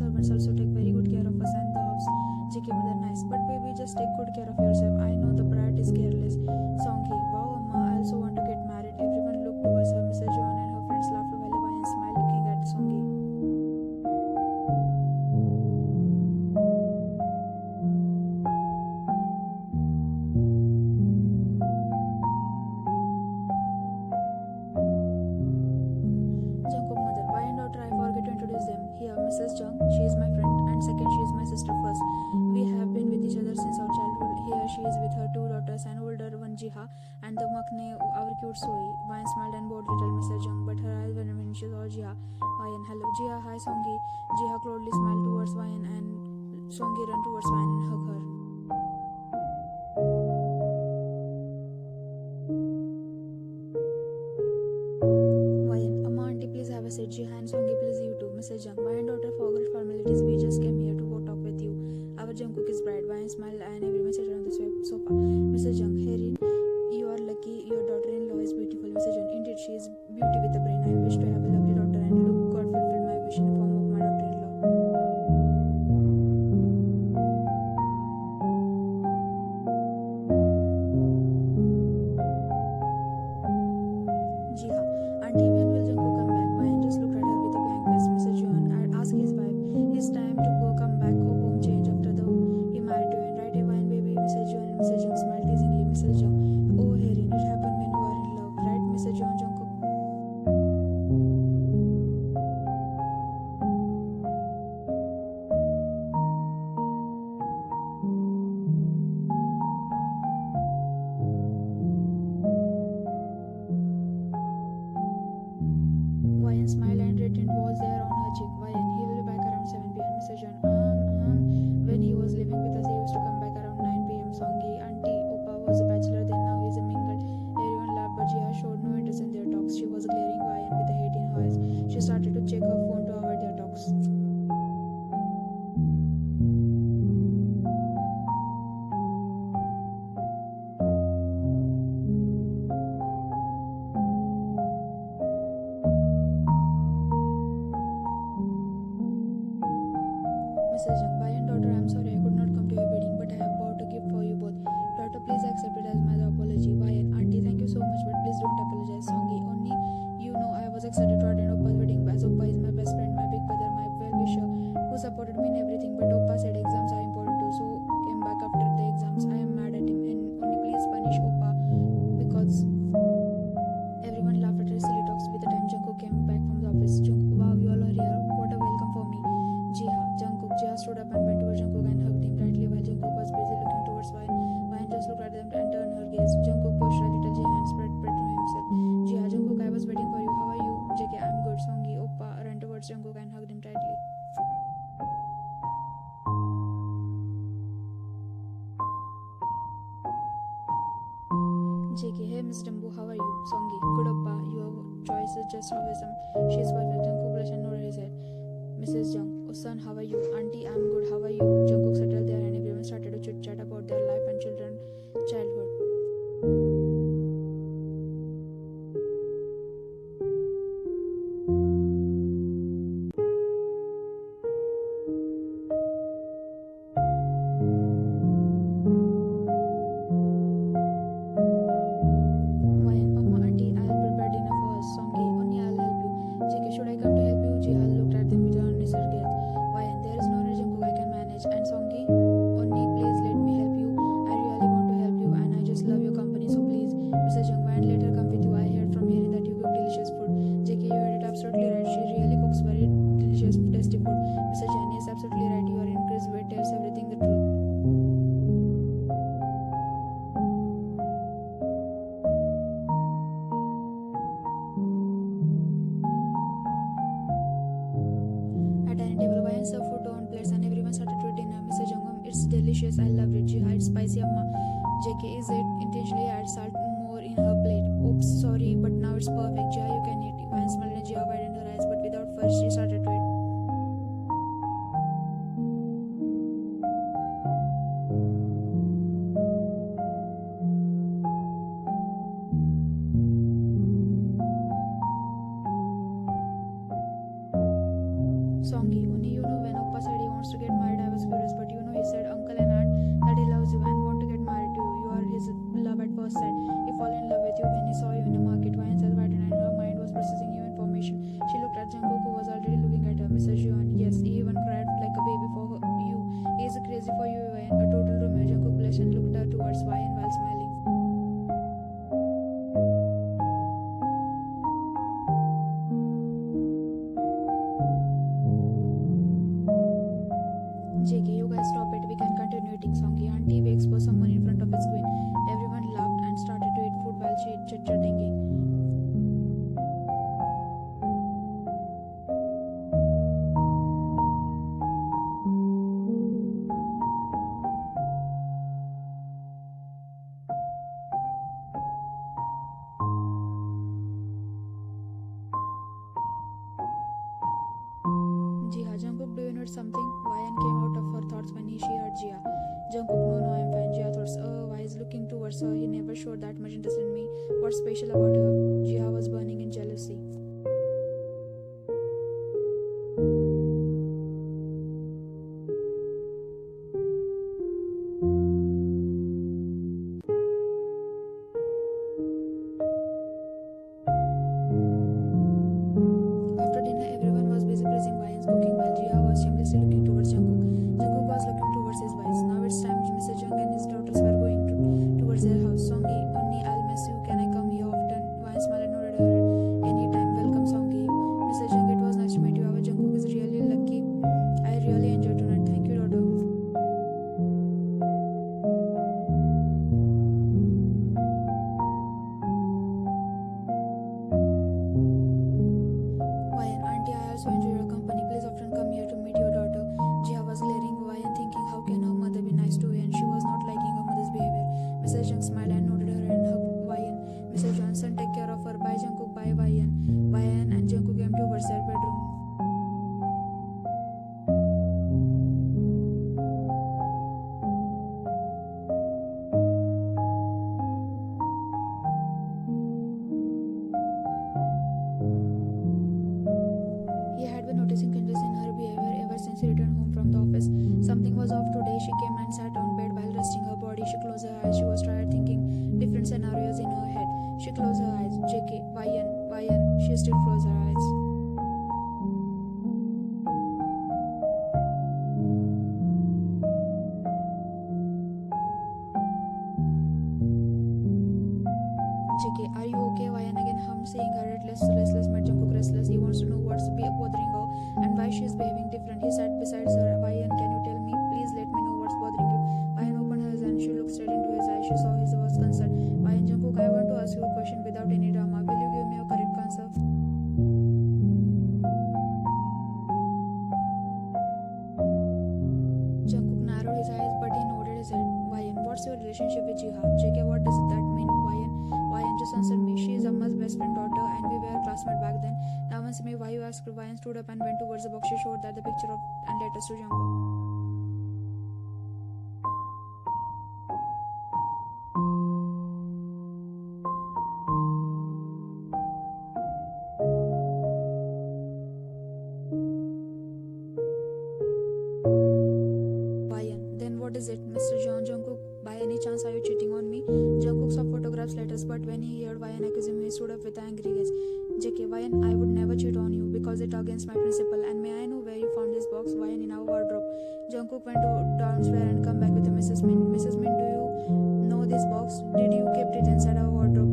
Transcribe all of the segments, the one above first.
servants also take very good care of us and the house. JK mother nice, but baby just take good care of yourself. I know the brat is careless. Songi, wow amma, I also want to get married. Everyone looked towards her. Mrs. Jeon and her friends laughed while Vayan smiled looking at Songi. Jungkook mother, why and daughter, I forget to introduce them. Here, Mrs. Jung, she is my friend, and second, she is my sister first. We have been with each other since our childhood. Here, she is with her two daughters, an older one Jiha, and the Makne, our cute Soi. Vayan smiled and bowed little Mrs. Jung, but her eyes were when she saw Jiha. Vayan, hello Jiha, hi Songi. Jiha closely smiled towards Vayan, and Songi ran towards Vayan and hugged her. Said Jiha and Songi, please you too. Mrs. Jung, my daughter forgot formalities. We just came here to talk with you. Our Jungkook is bride. Vayan smiled and everyone sat on the sofa. Mrs. Jung, Harry, you are lucky. Your daughter-in-law is beautiful. Mrs. Jung, indeed she is beauty with a brain. I wish to have a lovely daughter and look, God fulfill my wish in the form of my daughter-in-law. Jiha, Auntie, when will Jungkook come back? Vayan just looked at her with a blank face. Mrs. Jeon asked his wife, it's time to go come back home change after he married to you. Right, Vayan baby? Mrs. Jeon and Mrs. Jung smiled teasingly. Mrs. Jung, oh Harry, it happened when you are in love, right, Mrs. Jeon Jungkook? Vayan smiled and written was there on her cheek. Vayan, he will be back around 7 p.m. Mrs. Jeon, when he was living with us, he used to come back around 9 p.m. Songi, Auntie, Oppa was a bachelor then, now he is a mingle. Everyone laughed, but Jia showed no interest in their talks. She was glaring Vayan with a hate in her eyes. She started to check her phone to avoid their talks. Mrs. Jung, Vayan daughter, I am sorry I could not come to your wedding, but I have bought a gift for you both. Daughter, please accept it as my apology. Vayan, Auntie, thank you so much, but please don't apologize. Songi, only you know I was excited to attend Oppa's wedding, as Oppa is my best friend, my big brother, my well-wisher, who supported me in everything, but Oppa said exams are important too, so came back after the exams. I am mad at him, and only please punish Oppa, because everyone laughed at her silly talks. With the time Jungkook came back from the office, Jungkook, wow, you all are here, what a welcome for me. Jiha, Jungkook, Jiha stood up and went towards Jungkook and hugged him tightly while Jungkook was busy looking towards Vayan. Vayan just looked at them and turned her gaze. Jungkook pushed a little Jiha and spread bread to himself. Jiha, Jungkook, I was waiting for you. How are you? JK, I'm good. Songi, Oppa ran towards Jungkook and hugged him tightly. JK, hey Miss Dumbo, how are you? Songi, good Oppa, your choice is just awesome. She is perfect. Jungkook blushed and nodded his head. Mrs. Jung, oh son, how are you? Auntie, I'm good. How are you? Jungkook settled there and everyone started to chit-chat about their life and childhood. Vayan, Mama, Auntie, I'll prepare dinner for us. Songi, only I'll help you. JK, should I come to help you? Jiha looked at them with earnest gaze. Vayan, there is no urgent cook, I can manage. And Songi, only please let me help you. I really want to help you and I just love your company, so please. Mrs. Jung, Vayan, let her come with you. I heard from Harry that you cook delicious food. JK, you heard it absolutely right. She really cooks very delicious, tasty food. Mrs. Jan, yes, absolutely right. Your increased weight tells everything the truth. At dining table, Vayan served food on plates and everyone started to eat dinner. Mrs. Jungkook, it's delicious. I love it. Jiha, it's spicy, Amma. JK, is it? Intentionally add salt more in her plate. Oops, sorry, but now it's perfect. Jiha, you can eat. Vayan smiled and Jiha widened her eyes, but without fuss, she started to eat. Songi, only you know when Oppa JK, you guys stop it. We can continue eating. Songy, auntie wakes for someone in front of his queen. Everyone laughed and started to eat food while she chit-chatting. Jiha, Jungkook, do you need something? Wayan came out of her thoughts when she heard Jia. Jungkook, no, I'm fine. Jia thoughts, why is looking towards her? He never showed that much interest in me. What's special about her? Jia was burning in jealousy. After dinner, everyone was busy praising Wayan's cooking while Jia was shamelessly looking towards Jungkook. Jungkook was looking towards his wives. Now it's time Mr. Jung and his daughters were going towards their house. Songy, Onni, I'll miss you. Can I come here often? Wayan smiled and nodded her head. Anytime, welcome, Songy. Mr. Jung, it was nice to meet you. Our Jungkook is really lucky. I really enjoyed tonight. Thank you, daughter. Wayan, auntie, I also enjoy your company. Please often come here to meet your daughter. Jia was glaring Wayan, thinking how can her mother be nice to her, and she was not liking her mother's behavior. Mrs. Jung smiled and nodded her and hugged Wayan. Mr. Johnson, take care of her. Bye, Jungkook. Bye, Wayan. Wayan and Jungkook came towards their bedroom. He had been noticing changes in her behavior ever since he returned home from the office. Something was off today. She came and sat on bed while resting her body. She closed her eyes. She was tired, thinking different scenarios in her head. She closed her eyes. JK, Wayan, Wayan. She still closed her eyes. JK, are you okay? Wayan again hummed, seeing her restless made Jungkook restless. He wants to know what's bothering her and why she is behaving different. He sat beside her. Wayan, can you tell me? Please let me know what's bothering you. Wayan opened her eyes and she looked straight into his eyes. She saw his was concerned. Wayan, Jungkook, I want to ask you a question without any drama. Will you give me a correct answer? Jungkook narrowed his eyes, but he nodded his head. Wayan, what's your relationship with Jiha? JK, what does that mean? Wayan, just answer me. She is Amma's best friend daughter and we were classmates back then. Now answer me why you asked. Wayan stood up and went towards the box. She showed that the picture of and letters to Jungkook. What is it, Mr. Jeon? Jungkook, by any chance are you cheating on me? Jungkook saw photographs, letters, but when he heard Wayan accusing him, he stood up with an angry gaze. JK, Wayan, I would never cheat on you because it's against my principle. And may I know where you found this box? Wayan, in our wardrobe. Jungkook went downstairs and come back with a Mrs. Min. Mrs. Min, do you know this box? Did you keep it inside our wardrobe?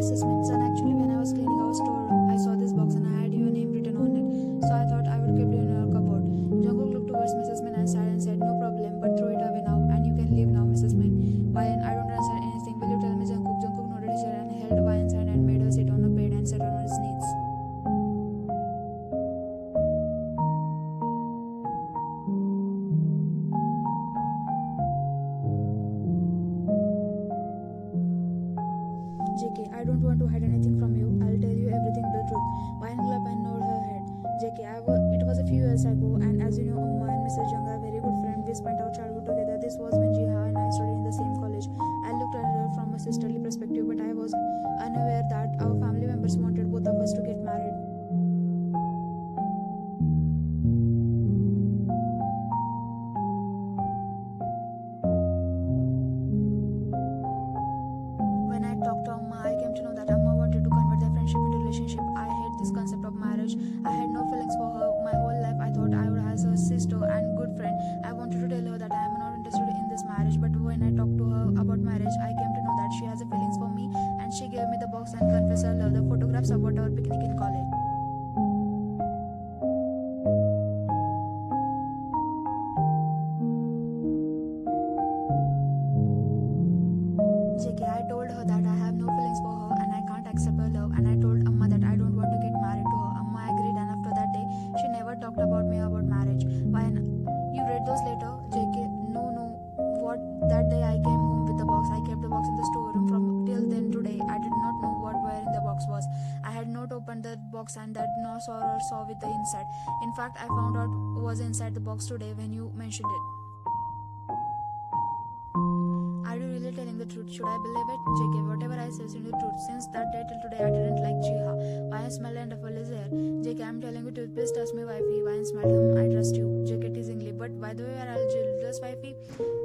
Mrs. Min, son, actually when I was cleaning our storeroom, I saw this box and I had your name written on it. So I thought I would keep it in your cupboard. Jungkook looked towards Mrs. Min and sighed and said, no problem, but throw it away now and you can leave now, Mrs. Min. Wayan, I don't understand anything. Will you tell me, Jungkook? Jungkook nodded his head and held Wayan's hand and made her sit on a bed and sat on his knees. JK, I don't want to hide anything from you. I'll tell you everything, the truth. Wayan glanced and nodded her head. JK, it was a few years ago, and as you know, Amma and Mr. Jung are very good friends. We spent our childhood together. This was when Jiha and I studied in the same college. I looked at her from a sisterly perspective, but I was unaware that our family members wanted both of us to get married. When I talked to Amma, I came to know that Amma wanted to convert their friendship into relationship. I hate this concept of marriage. I had no feelings for her. My whole life I thought I would as a sister and good friend. I wanted to tell her that I am not interested in this marriage, but when I talked to her about marriage, I came to know that she has a feelings for me and wraps up our picnic in college. JK, I told her that I have no feelings for her and I can't accept her love, and I told Amma that I don't want to get married to her. Amma agreed, and after that day, she never talked about me about marriage. Why? You read those later? JK, no. What? That day I came home with the box. I kept the box in the storeroom from till then today. I did not know what were in the box was. I had not opened the box and that no saw with the inside. In fact, I found out what was inside the box today when you mentioned it. Are you really telling the truth? Should I believe it? JK, whatever I say is in the truth. Since that day till today, I didn't like Jiha. Why smell and apple is here? JK, I'm telling you truth. Please trust me, wifey. Why smell him? I trust you. JK, teasingly. But by the way, are you jealous, wifey?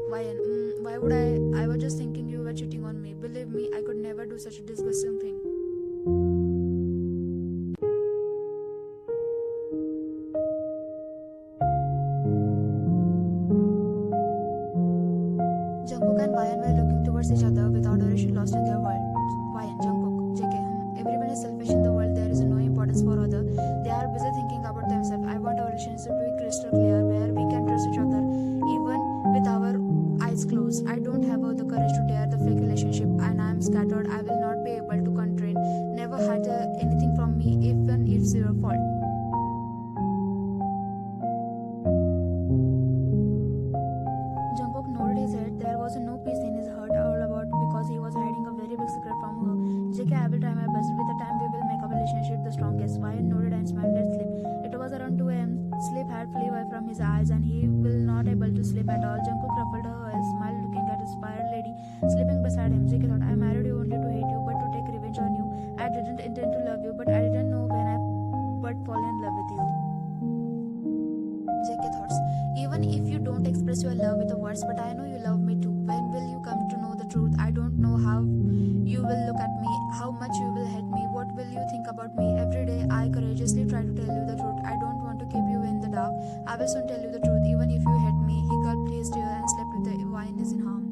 Why would I? I was just thinking you were cheating on me. Believe me, I could never do such a disgusting thing. Jungkook and Wyan were looking towards each other with adoration lost in their world. Wyan, Jungkook, JK, everyone is selfish in the world. There is no importance for other. They are busy thinking about themselves. I want our relationship to be crystal clear, where we can trust each other, even with our eyes closed. I don't have the courage to tear the fake relationship, and I am scattered. I will not be able to contain. Never had anything from me, even if it's your fault. Jungkook nodded his head. There was no peace in his heart all about because he was hiding a very big secret from her. JK, I will try my best. With the time, we will make our relationship the strongest. Wyan nodded and smiled. Let's sleep. It was around 2 a.m. Sleep had flew away from his eyes, and he will not able to sleep at all. Jungkook ruffled her hair, smiled, looking at his tired lady sleeping beside him. JK thought, I married you only to hate you, but to take revenge on you. I didn't intend to love you, but I didn't know when I but fall in love with you. JK thoughts, even if you don't express your love with the words, but I know you love me too. When will you come to know the truth? I don't know how you will look at me, how much you will hate me, what will you think about me. Every day I courageously try to tell you the truth. I don't want to keep you in the dark. I will soon tell you the truth, even if you hate me. He gulped his tear and slept with the wine is in harm.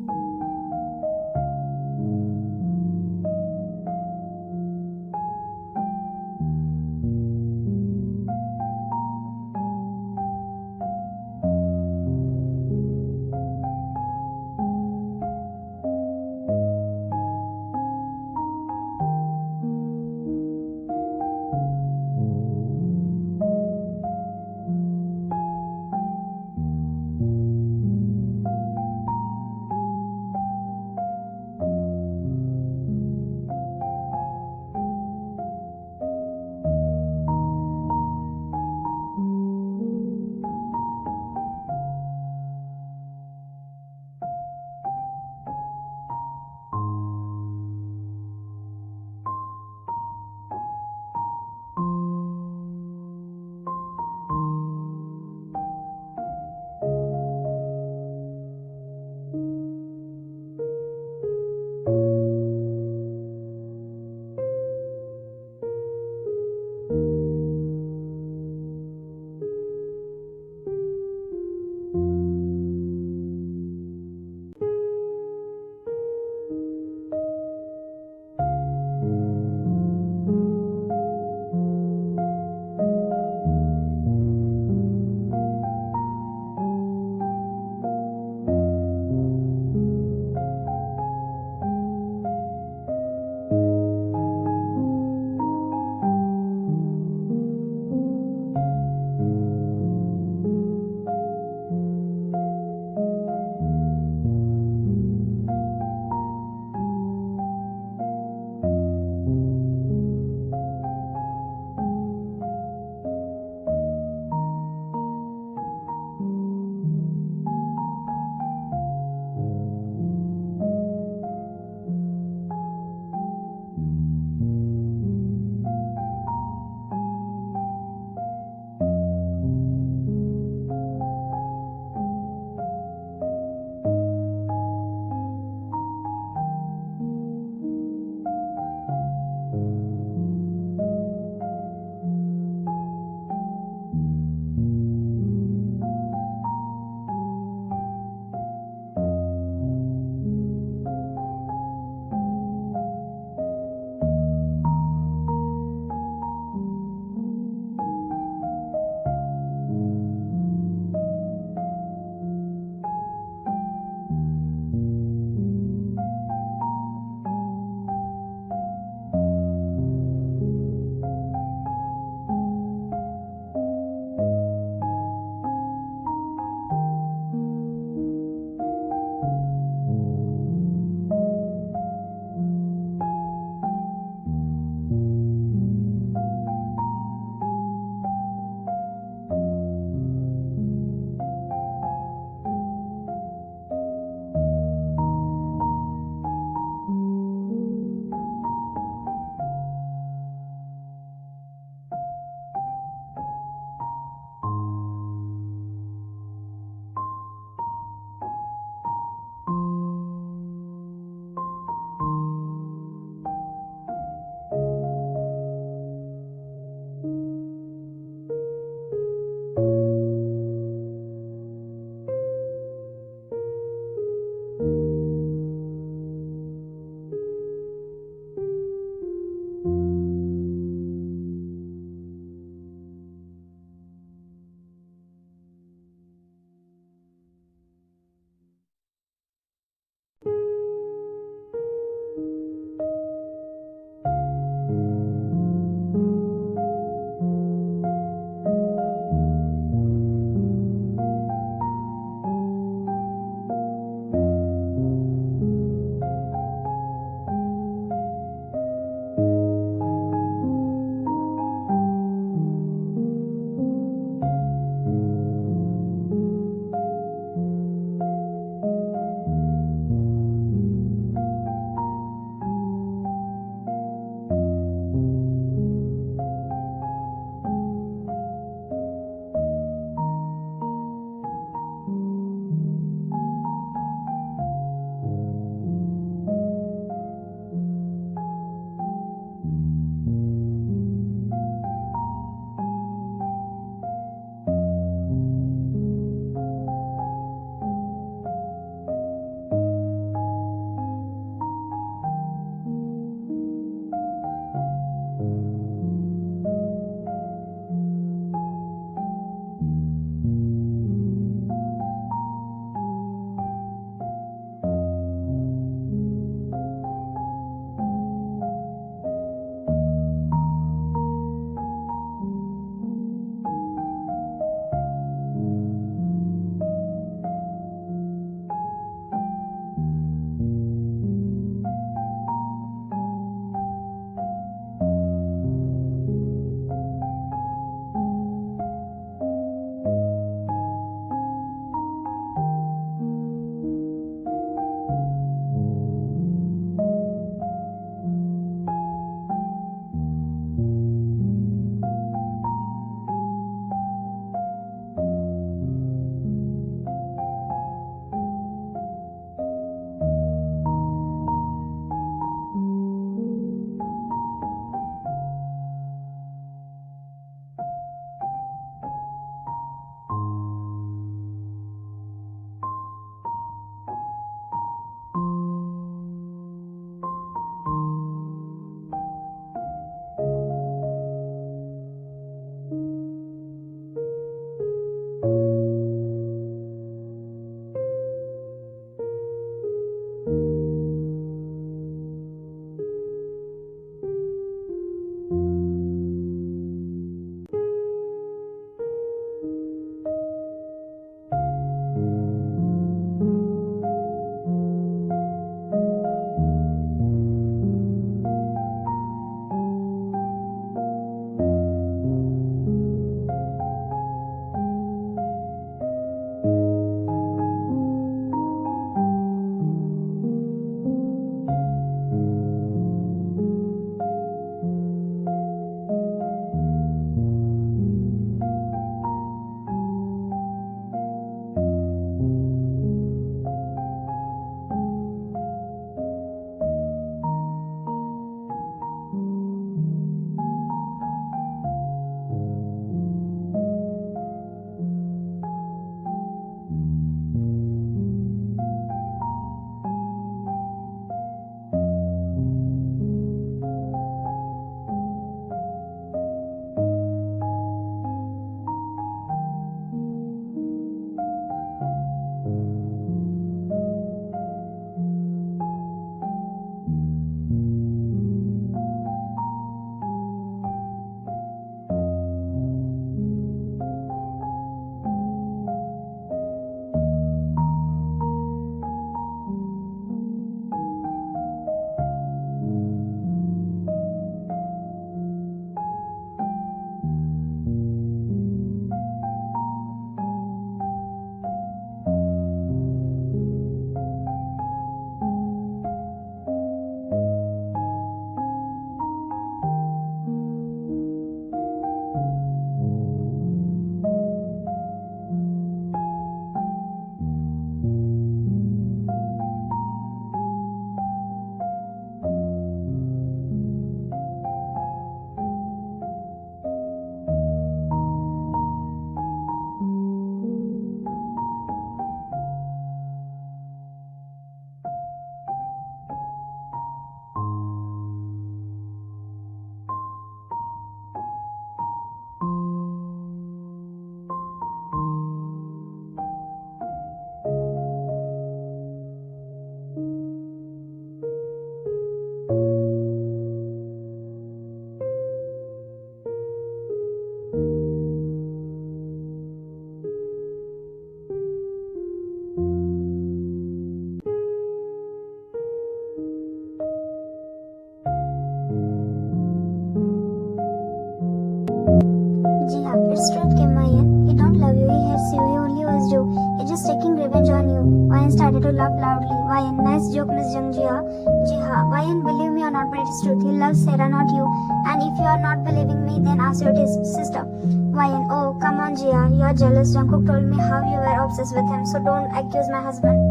to laugh loudly. Wyan, nice joke, Miss Jungjia. Jiha, Wyan, believe me or not, but it's truth. He loves Sarah, not you. And if you are not believing me, then ask your sister. Wyan, oh, come on, Jia. You are jealous. Jungkook told me how you were obsessed with him, so don't accuse my husband.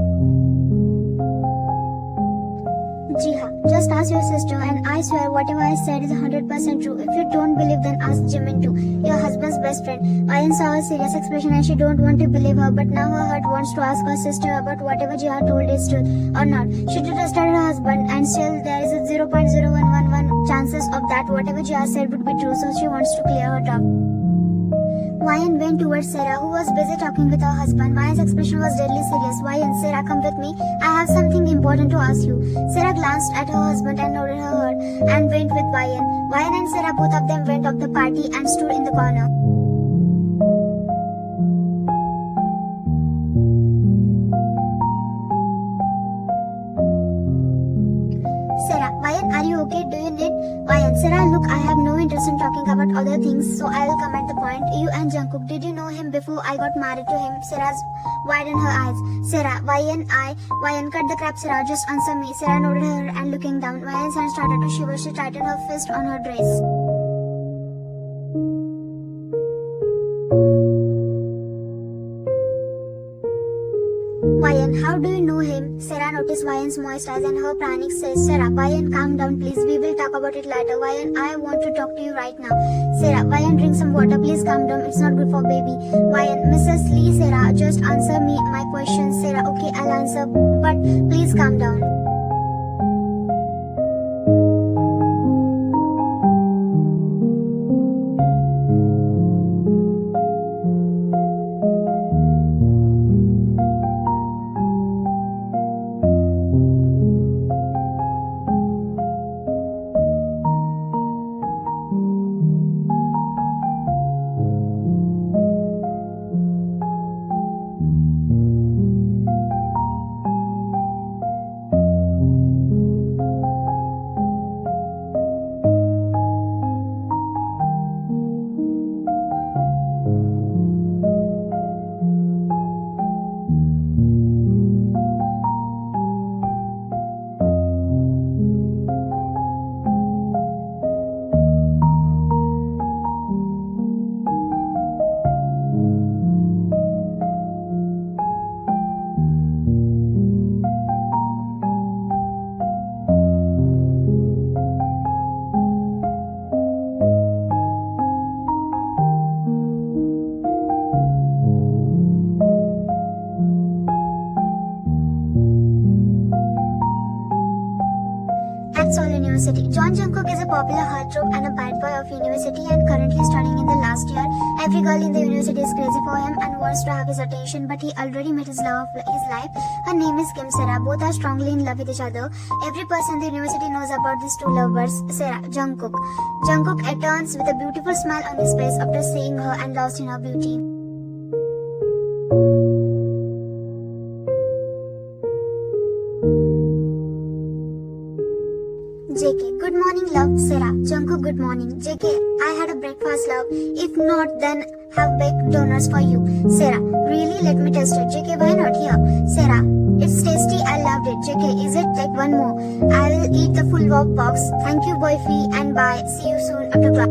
Jiha, just ask your sister, and I swear whatever I said is 100% true. If you don't believe, then ask Jimin too, your husband's best friend. Wyan saw her serious expression and she don't want to believe her, but now her heart wants to ask her sister about whatever Jiha told is truth or not. She trusted her husband, and still there is a 0.0111 chances of that whatever Jiha said would be true, so she wants to clear her talk. Wyan went towards Sarah, who was busy talking with her husband. Wyan's expression was deadly serious. Wyan, Sarah, come with me. I have something important to ask you. Sarah glanced at her husband and nodded her head and went with Wyan. Wyan and Sarah, both of them went off the party and stood in the corner. Sarah, Wyan, are you okay? Do you need... Wyan, Sarah, look, I have no interest in talking about other things, so I will come at the point. You and Jungkook, did you know him before I got married to him? Sarah's widened her eyes. Sarah, Wyan, cut the crap, Sarah, just answer me. Sarah nodded her and looking down. Wyan's hand started to shiver. She tightened her fist on her dress. Wyan, how do you know him? Sarah noticed Wyan's moist eyes and her panic says, Sarah, Wyan, calm down please. We will talk about it later. Wyan, I want to talk to you right now. Sarah, Wyan, drink some water. Please calm down. It's not good for baby. Wyan, Mrs. Lee, Sarah, just answer me my questions. Sarah, okay, I'll answer. But please calm down. University. Jeon Jungkook is a popular heartthrob and a bad boy of university and currently studying in the last year. Every girl in the university is crazy for him and wants to have his attention, but he already met his love of his life. Her name is Kim Sarah. Both are strongly in love with each other. Every person in the university knows about these two lovers, Sarah, Jungkook. Jungkook returns with a beautiful smile on his face after seeing her and lost in her beauty. JK, good morning love. Sarah, Jungkook, good morning. JK, I had a breakfast love. If not, then have baked donuts for you. Sarah, really? Let me taste it. JK, why not? Here. Sarah, it's tasty. I loved it. JK, is it? Take one more. I will eat the full box. Thank you, boyfie, and bye. See you soon after class.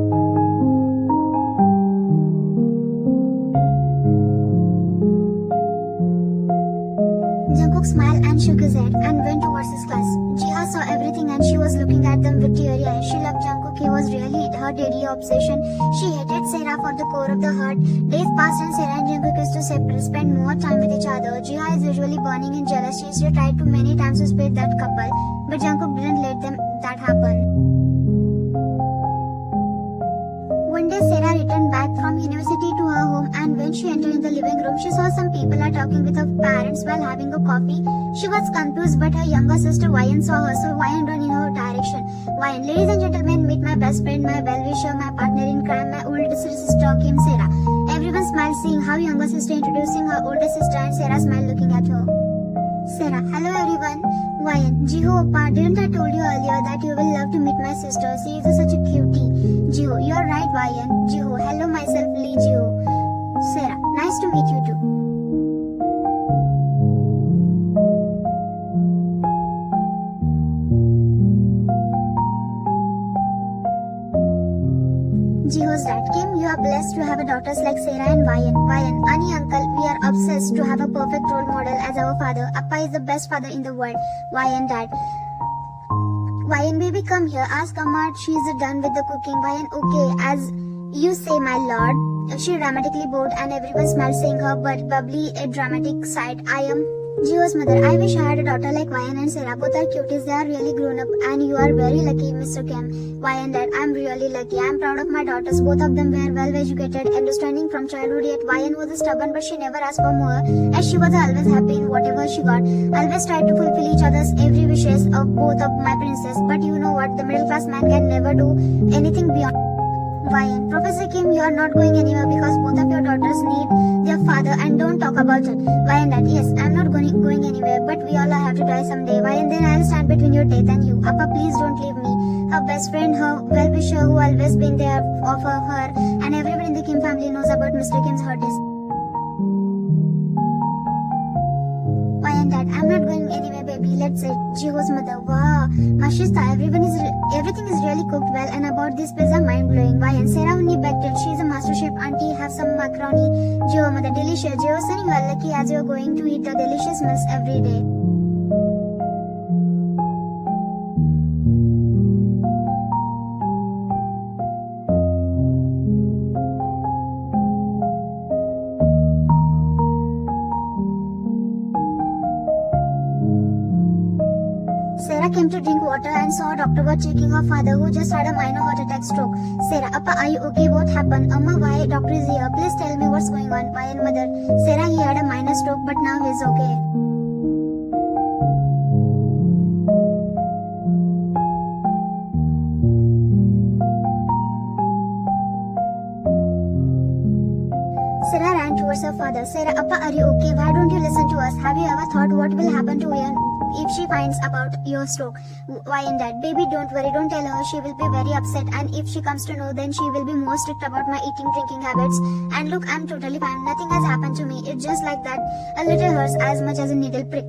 Jungkook smiled and shook his head and went towards his class. Jiha saw everything and she was looking at them with teary eyes. She loved Jungkook. He was really her daily obsession. She hated Sarah for the core of the heart. Days passed and Sarah and Jungkook used to spend more time with each other. Jiha is usually burning in jealousy. She tried to many times to split that couple, but Jungkook didn't let that happen. One day Sarah returned back from university to her home, and when she entered in the living room, she saw some people are talking with her parents while having a coffee. She was confused, but her younger sister Wyan saw her, so Wyan ran in her direction. Wyan, ladies and gentlemen, meet my best friend, my well-wisher, my partner in crime, my older sister, Kim Sarah. Everyone smiled seeing how younger sister introducing her older sister, and Sarah smiled looking at her. Sarah, hello everyone. Wyan, Jiho, Oppa, didn't I told you earlier that you will love to meet my sister? She is such a cutie. Jiho, you are right, Wyan. Jiho, hello myself, Lee Jiho. Sarah, nice to meet you too. Jiho's dad. Kim, you are blessed to have a daughters like Sarah and Vayan. Vayan, Ani uncle, we are obsessed to have a perfect role model as our father. Appa is the best father in the world. Vayan dad. Vayan baby, come here. Ask Amma she's done with the cooking. Vayan, okay, as you say, my lord. She dramatically bowed and everyone smiled, seeing her but bubbly, a dramatic side. I am Jiho's mother. I wish I had a daughter like Vayan and Sarah. Both are cuties. They are really grown up and you are very lucky, Mr. Kim. Vayan dad, I'm really lucky. I'm proud of my daughters. Both of them were well educated, understanding from childhood, yet Vayan was stubborn but she never asked for more, as she was always happy in whatever she got. Always tried to fulfill each other's every wishes of both of my princess. But you know what? The middle class man can never do anything beyond. Vayan, Professor Kim, you are not going anywhere because both of your daughters need their father and don't talk about it. Vayan dad, yes, I'm not going anywhere, but we all have to die someday. Vayan, then I'll stand between your death and you. Appa, please don't leave me. Her best friend, her well-wisher who always been there for her, and everyone in the Kim family knows about Mr. Kim's hurt is. Vayan dad, I'm not going anywhere, baby. Let's say Jiho's mother. Wow, Mashista, everything is really cooked well, and about this pizza, mind-blowing. Vayan, Sarah only baked it. She's a master chef. Auntie, have some macaroni. Jiho mother, delicious. Jiho son, you are lucky as you are going to eat the delicious meals every day. Sarah came to drink water and saw a doctor was checking her father who just had a minor heart attack stroke. Sarah, Appa, are you okay? What happened? Amma, why? Doctor is here. Please tell me what's going on. Why? And mother, Sarah, he had a minor stroke but now he's okay. Sarah ran towards her father. Sarah, Appa, are you okay? Why don't you listen to us? Have you ever thought what will happen to Jeon if she finds about your stroke? Why and dad? Baby, don't worry, don't tell her. She will be very upset, and if she comes to know, then she will be more strict about my eating, drinking habits. And look, I'm totally fine. Nothing has happened to me. It's just like that. A little hurts as much as a needle prick.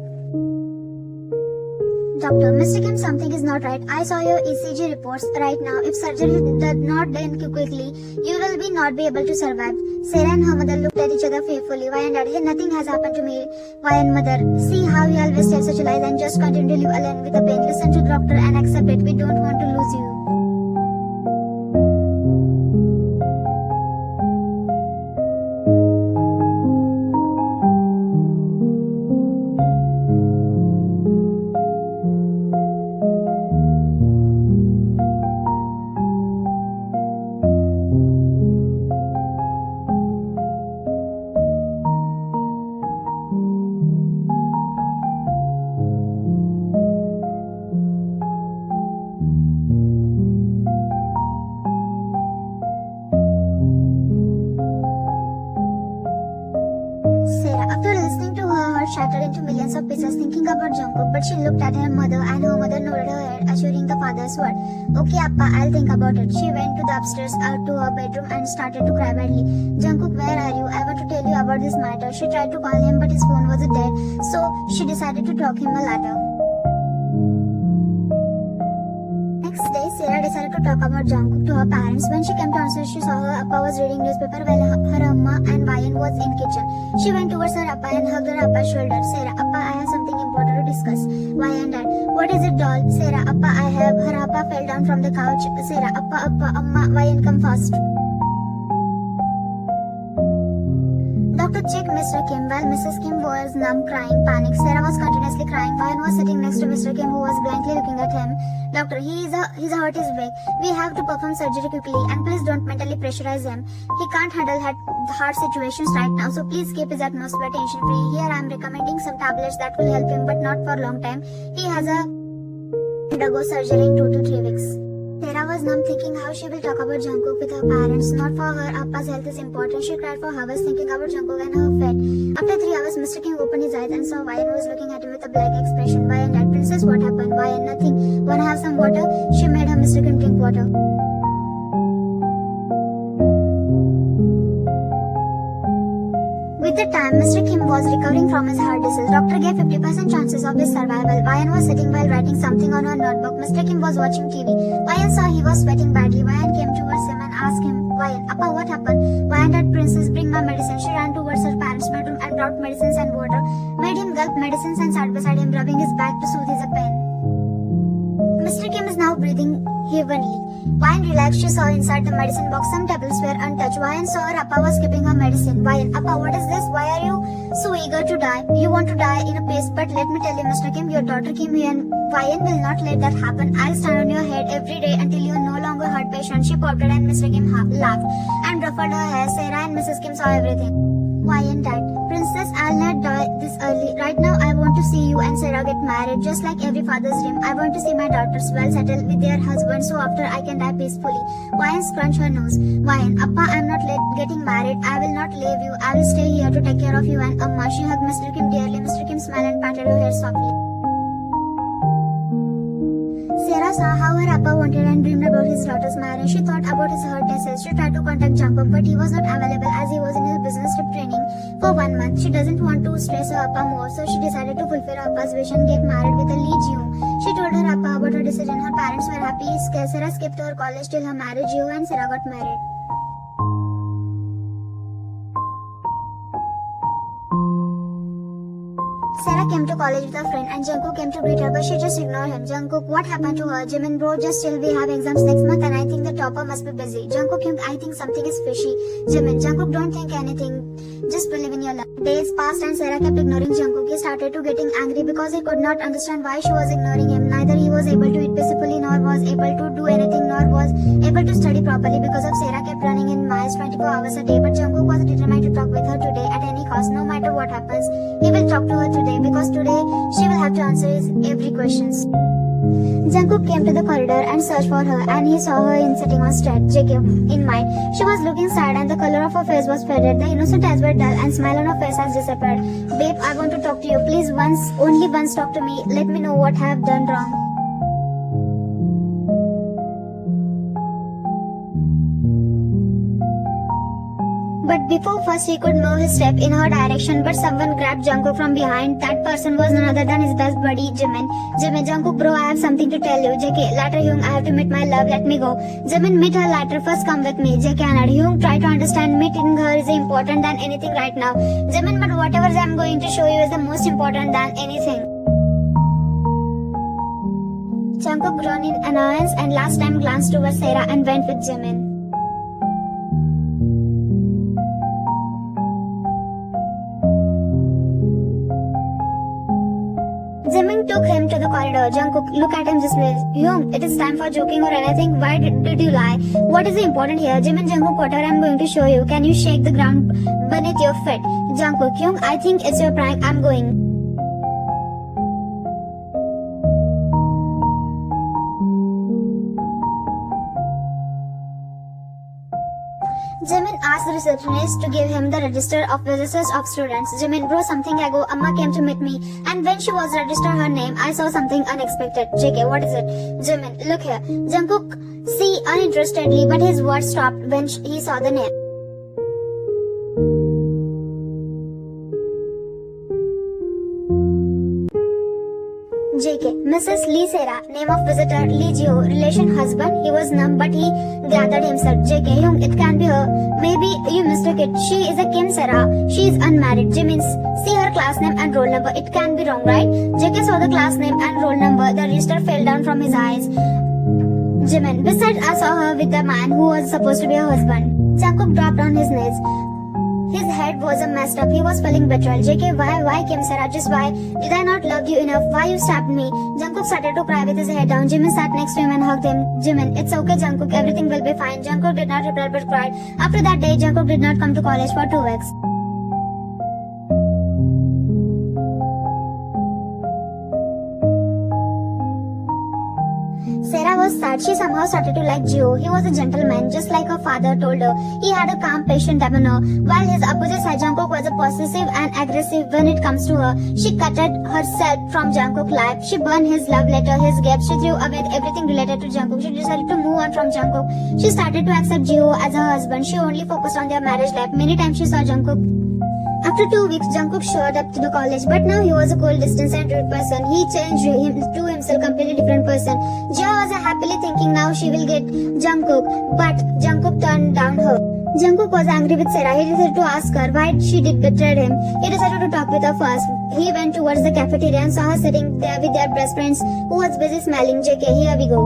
Doctor, Mr. Kim, something is not right. I saw your ECG reports right now. If surgery is not done quickly, you will not be able to survive. Sarah and her mother looked at each other fearfully. Why and dad, hey, nothing has happened to me. Why and mother, see how you always tell such lies and just continue to live alone with the pain. Listen to the doctor and accept it. We don't want to lose you. Shattered into millions of pieces thinking about Jungkook, but she looked at her mother and her mother nodded her head, assuring the father's word. Okay, Appa, I'll think about it. She went to the upstairs out to her bedroom and started to cry badly. Jungkook, where are you? I want to tell you about this matter. She tried to call him, but his phone was dead, so she decided to talk him a later. Next day, Sarah decided to talk about Jungkook to her parents. When she came downstairs, she saw her Appa was reading newspaper while her Amma and Vayan was in kitchen. She went towards her Appa and hugged her Appa's shoulder. Sarah, Appa, I have something important to discuss. Vayan dad, what is it, doll? Sarah, Appa, I have. Her Appa fell down from the couch. Sarah, Appa, Amma, Vayan, come fast. Doctor checked Mr. Kim while Mrs. Kim was numb, crying, panic. Sarah was continuously crying. Vayan was sitting next to Mr. Kim, who was blankly looking at him. Doctor, his heart is weak. We have to perform surgery quickly, and please don't mentally pressurize him. He can't handle hard situations right now, so please keep his atmosphere tension-free. Here I am recommending some tablets that will help him, but not for a long time. He has a undergo surgery in 2 to 3 weeks. Sarah was numb, thinking how she will talk about Jungkook with her parents. Not for her, Appa's health is important. She cried for hours thinking about Jungkook and her fate. After 3 hours, Mr. Kim opened his eyes and saw Vayan was looking at him with a blank expression. Vayan dad, princess, what happened? Vayan, nothing. Wanna have some water? She made her Mr. Kim drink water. With the time Mr. Kim was recovering from his heart disease, doctor gave 50% chances of his survival. Vayan was sitting while writing something on her notebook. Mr. Kim was watching TV. Vayan saw he was sweating badly. Vayan came towards him and asked him, Why? Appa, what happened? Why did Princess bring my medicine? She ran towards her parents' bedroom and brought medicines and water, made him gulp medicines and sat beside him, rubbing his back to soothe his pain. Mr. Kim is now breathing heavily. Wyan relaxed. She saw inside the medicine box some tablets were untouched. Wyan saw her Appa was keeping her medicine. Wyan, Appa, what is this? Why are you so eager to die? You want to die in a pace, but let me tell you, Mr. Kim, your daughter came here and Wyan will not let that happen. I'll stand on your head every day until you no longer hurt patient. She pouted and Mr. Kim laughed and ruffled her hair. Sarah and Mrs. Kim saw everything. Wyan died. Princess, I'll not die this early. Right now, I want to see you and Sarah get married, just like every father's dream. I want to see my daughters well settled with their husbands, so after I can die peacefully. Wyan scrunched her nose. Wyan, Appa, I'm not getting married. I will not leave you. I will stay here to take care of you and Amma. She hugged Mr. Kim dearly. Mr. Kim smiled and patted her hair softly. Sarah saw how her Appa wanted and dreamed about his daughter's marriage. She thought about his hurtnesses. She tried to contact Jungkook, but he was not available as he was in his business trip training for 1 month. She doesn't want to stress her Appa more, so she decided to fulfill her Appa's wish and get married with a Lee Jeon. She told her Appa about her decision. Her parents were happy. Sarah skipped her college till her marriage. Jeon and Sarah got married. Sarah came to college with a friend and Jungkook came to greet her, but she just ignored him. Jungkook, what happened to her? Jimin, bro, just chill, we have exams next month and I think the topper must be busy. Jungkook, I think something is fishy. Jimin, Jungkook, don't think anything. Just believe in your love. Days passed and Sarah kept ignoring Jungkook. He started to getting angry because he could not understand why she was ignoring him. Neither he was able to eat peacefully, nor was able to do anything, nor was able to study properly because of Sarah kept running in miles 24 hours a day. But Jungkook was determined to talk with her today at any cost, no matter what happens. He will talk to her today because today she will have to answer his every questions. Jungkook came to the corridor and searched for her and he saw her sitting on stairs, JK in mind. She was looking sad and the color of her face was faded. The innocent eyes were dull and smile on her face has disappeared. Babe, I want to talk to you. Please only once talk to me. Let me know what I have done wrong. But before first he could move his step in her direction, but someone grabbed Jungkook from behind. That person was none other than his best buddy, Jimin. Jimin, Jungkook bro, I have something to tell you. JK, later Hyung, I have to meet my love, let me go. Jimin, meet her later, first come with me. JK and Hyung, try to understand meeting her is important than anything right now. Jimin, but whatever I am going to show you is the most important than anything. Jungkook groaned in annoyance and last time glanced towards Sarah and went with Jimin. Jimin took him to the corridor. Jungkook, look at him this place. Hyung, it is time for joking or anything. Why did you lie? What is important here? Jimin, Jungkook, whatever I am going to show you. Can you shake the ground beneath your feet? Jungkook, Hyung, I think it's your prank. I'm going. Jimin asked the receptionist to give him the register of visitors of students. Jimin, bro, something ago, Amma came to meet me, and when she was registered her name, I saw something unexpected. JK, what is it? Jimin, look here. Jungkook, see uninterestedly, but his words stopped when he saw the name. JK, Mrs. Lee Sarah, name of visitor, Lee Jio, relation husband, he was numb but he gathered himself. JK, Hyung, it can be her. Maybe you mistook it. She is a Kim Sarah. She is unmarried. Jimin, see her class name and roll number. It can be wrong, right? JK saw the class name and roll number. The register fell down from his eyes. Jimin, besides I saw her with the man who was supposed to be her husband. Jungkook dropped on his knees. His head was messed up. He was feeling betrayal. JK, why Kim Sarah? Just why? Did I not love you enough? Why you stabbed me? Jungkook started to cry with his head down. Jimin sat next to him and hugged him. Jimin, it's okay Jungkook, everything will be fine. Jungkook did not reply but cried. After that day, Jungkook did not come to college for 2 weeks. Sarah was sad. She somehow started to like Jio. He was a gentleman, just like her father told her. He had a calm, patient demeanor, while his opposite side, Jungkook, was a possessive and aggressive when it comes to her. She cutted herself from Jungkook's life. She burned his love letter, his gifts. She threw away everything related to Jungkook. She decided to move on from Jungkook. She started to accept Jio as her husband. She only focused on their marriage life. Many times she saw Jungkook After 2 weeks, Jungkook showed up to the college, but now he was a cold, distant and rude person. He changed him to himself, completely different person. Jeon was happily thinking now she will get Jungkook, but Jungkook turned down her. Jungkook was angry with Sarah. He decided to ask her why she did betray him. He decided to talk with her first. He went towards the cafeteria and saw her sitting there with their best friends who was busy smiling. JK, here we go.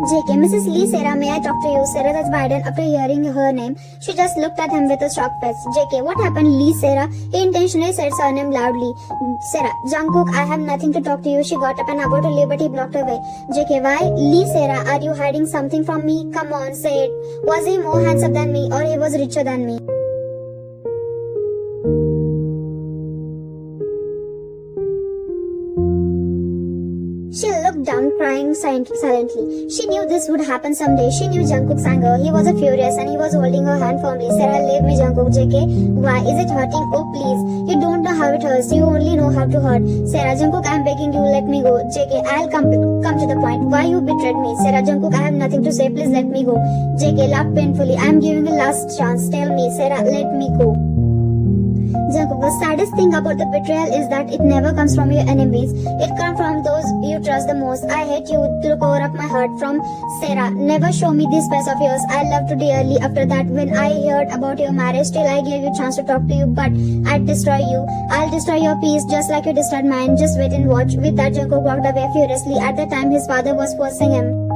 JK, Mrs. Lee, Sarah, may I talk to you? Sarah was widened after hearing her name. She just looked at him with a shocked face. JK, what happened, Lee, Sarah? He intentionally said her name loudly. Sarah, Jungkook, I have nothing to talk to you. She got up and about to leave, but he blocked her way. JK, why? Lee, Sarah, are you hiding something from me? Come on, say it. Was he more handsome than me or he was richer than me? She looked down, crying silently. She knew this would happen someday. She knew Jungkook's anger. He was furious and he was holding her hand firmly. Sarah, leave me, Jungkook. JK, why? Is it hurting? Oh, please. You don't know how it hurts. You only know how to hurt. Sarah, Jungkook, I'm begging you, let me go. JK, I'll come to the point. Why you betrayed me? Sarah, Jungkook, I have nothing to say. Please let me go. JK laughed painfully. I'm giving a last chance. Tell me, Sarah, let me go. Jungkook, the saddest thing about the betrayal is that it never comes from your enemies. It comes from those you trust the most. I hate you to the core of my heart. From Sarah, never show me this face of yours. I loved you dearly. After that, when I heard about your marriage, still I gave you a chance to talk to you, but I'd destroy you. I'll destroy your peace just like you destroyed mine. Just wait and watch. With that, Jungkook walked away furiously. At the time, his father was forcing him.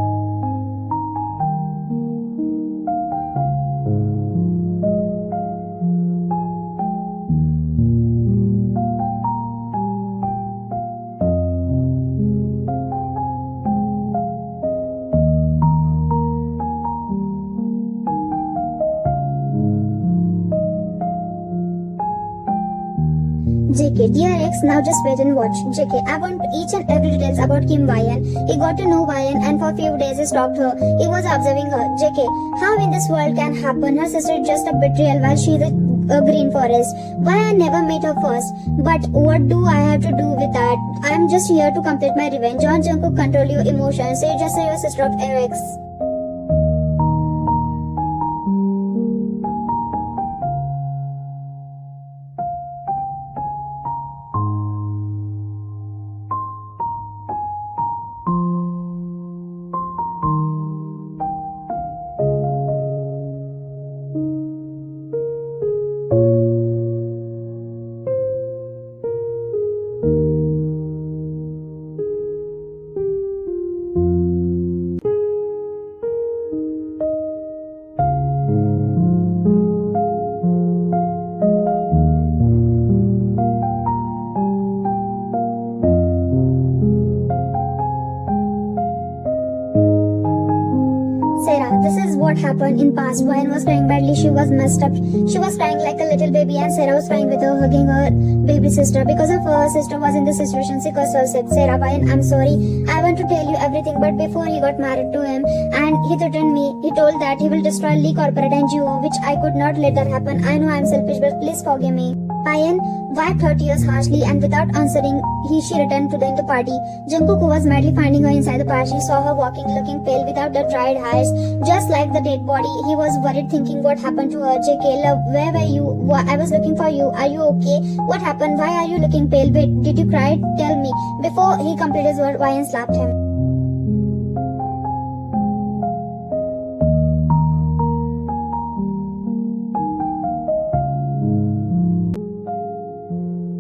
JK, dear ex, now just wait and watch. JK, I want each and every details about Kim Wyan. He got to know Wyan and for a few days he stalked her. He was observing her. JK, how in this world can happen? Her sister is just a betrayal while she is a green forest. Why I never met her first? But what do I have to do with that? I am just here to complete my revenge. John Jungkook, control your emotions. So you just say your sister of ex. What happened in past. Wyan was crying badly. She was messed up. She was crying like a little baby and Sarah was crying with her, hugging her baby sister. Because of her sister was in this situation, she herself said, Sarah, Wyan, I'm sorry. I want to tell you everything, but before he got married to him and he threatened me, he told that he will destroy Lee Corporate and Geo, which I could not let that happen. I know I'm selfish, but please forgive me. Wyan wiped her tears harshly and without answering, she returned to the party. Jungkook, who was madly finding her inside the party, saw her walking, looking pale without the dried eyes, just like the dead body. He was worried, thinking what happened to her. JK, love, where were you? I was looking for you. Are you okay? What happened? Why are you looking pale? Wait, did you cry? Tell me. Before he completed his word, Wyan slapped him.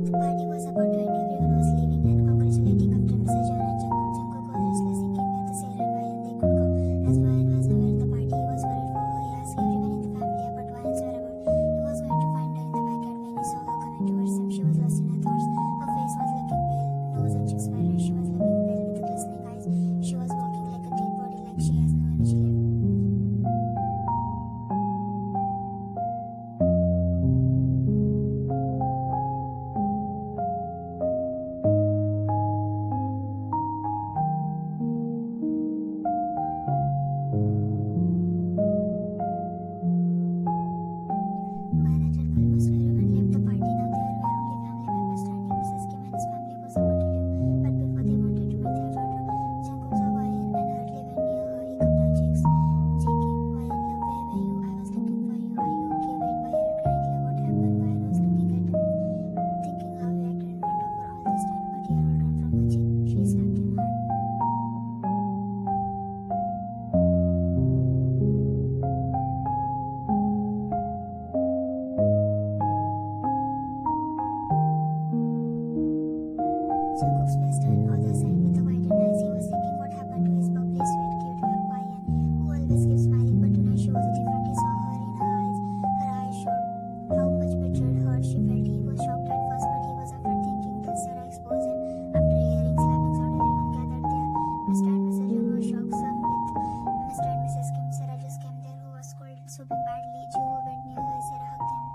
The party was about to end. Everyone was leaving and congratulating after Mr. Jeon and Jungkook. Jungkook was restless, thinking where the Sarah and Wyan they could go. As Wyan was nowhere in the party, he was worried for her. He asked everyone in the family about Wyan's whereabouts. He was going to find her in the backyard when he saw her coming towards him. She was lost in her thoughts. Her face was looking pale, nose and cheeks were red. She was looking pale with glistening eyes. She was walking like a dead body, like she has no energy left. By the time almost everyone left the party, now there were only family members standing. Mrs. Kim and his family was about to leave, but before they wanted to meet their daughter, Jungkook saw Wyan and hardly went near her. He cupped her cheeks. always keeps smiling, but tonight she was different. He saw her in her eyes. Her eyes showed how much betrayed hurt she felt. He was shocked at first, but he was afraid, thinking that Sarah exposed him. After hearing slapping sound, everyone gathered there. Mr. and Mrs. Jeon were shocked, son with Mr. and Mrs. Kim. Sarah just came there, who was scolded, sobbing badly. Joo went near her. Sarah hugged him.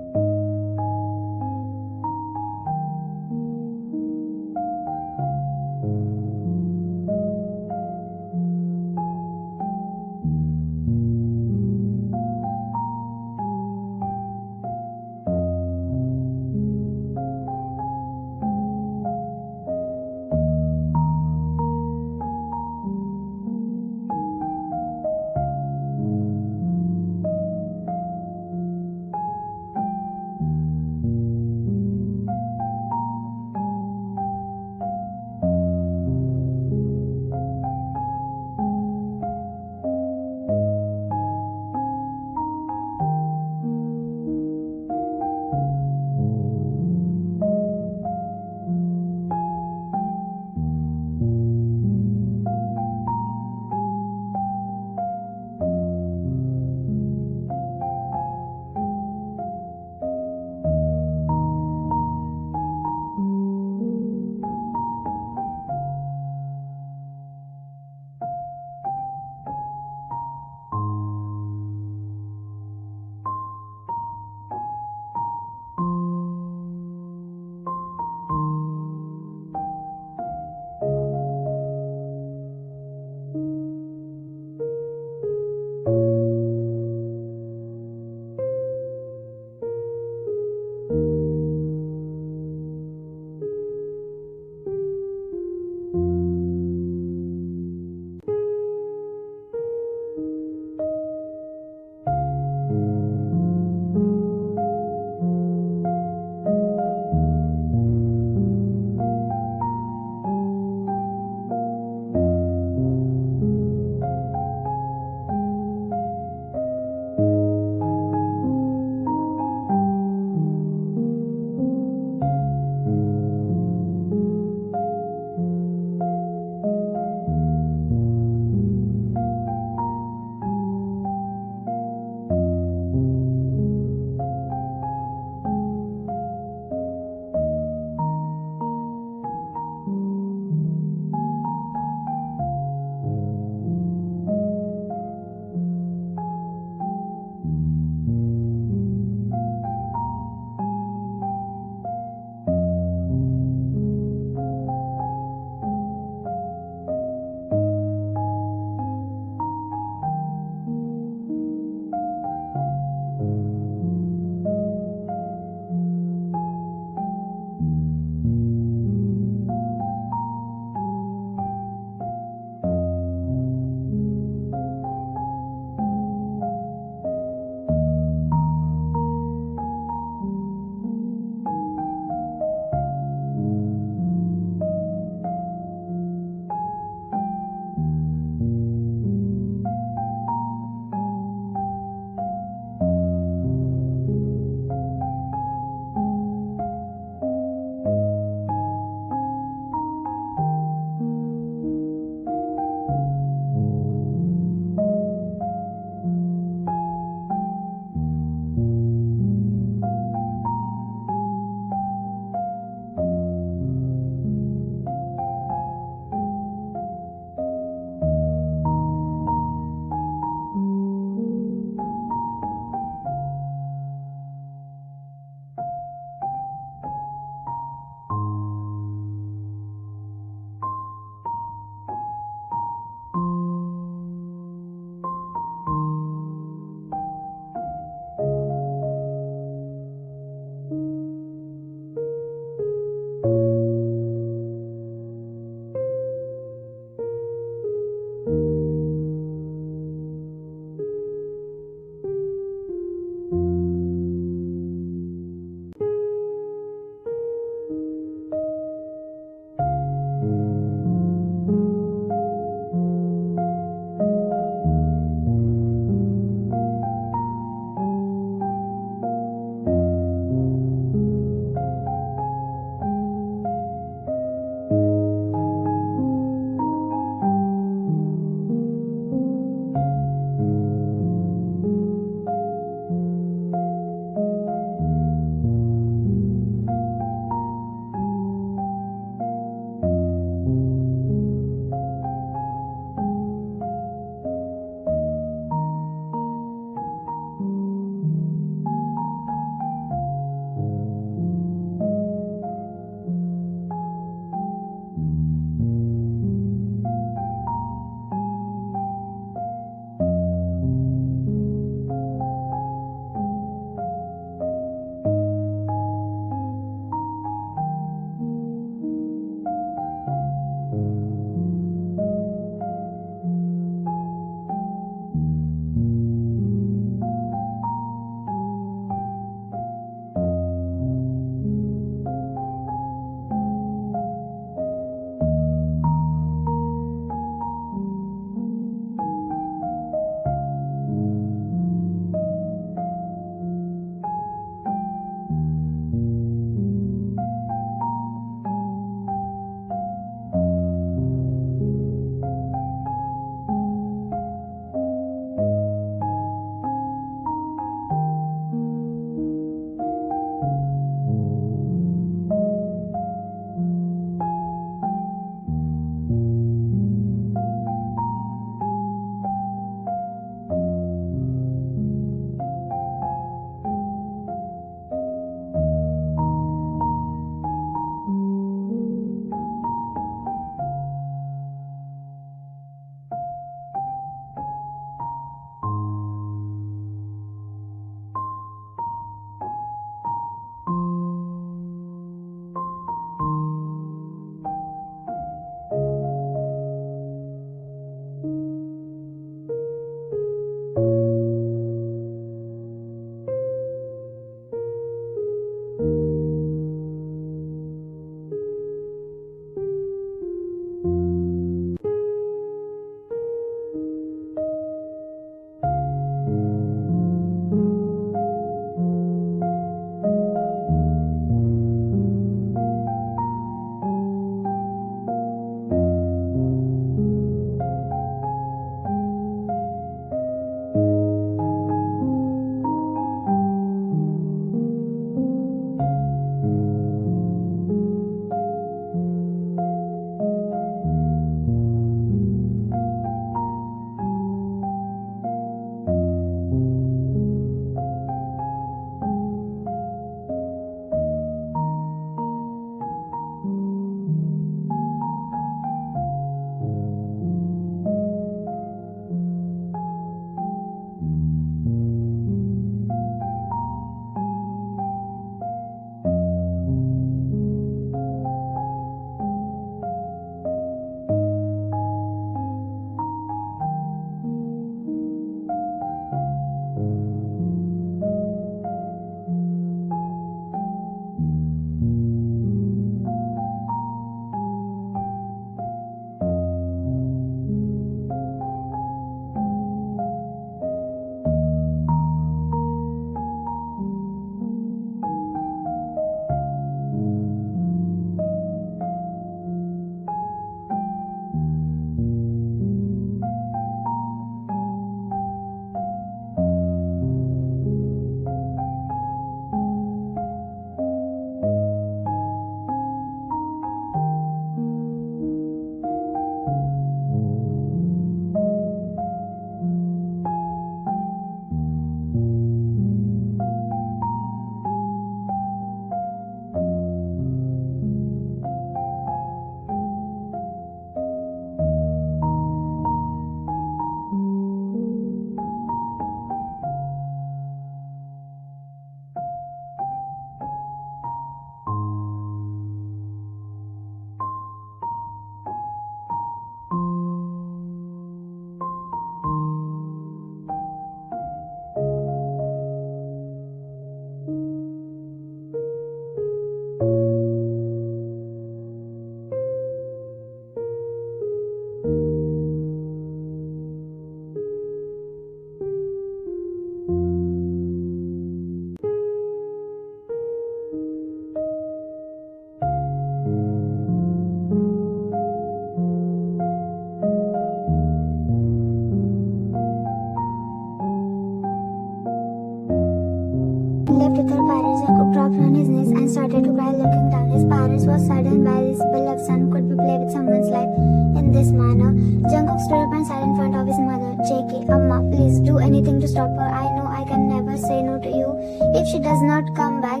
was saddened by his beloved son could be play with someone's life in this manner. Jungkook stood up and sat in front of his mother. JK, Amma, please do anything to stop her. I know I can never say no to you. If she does not come back,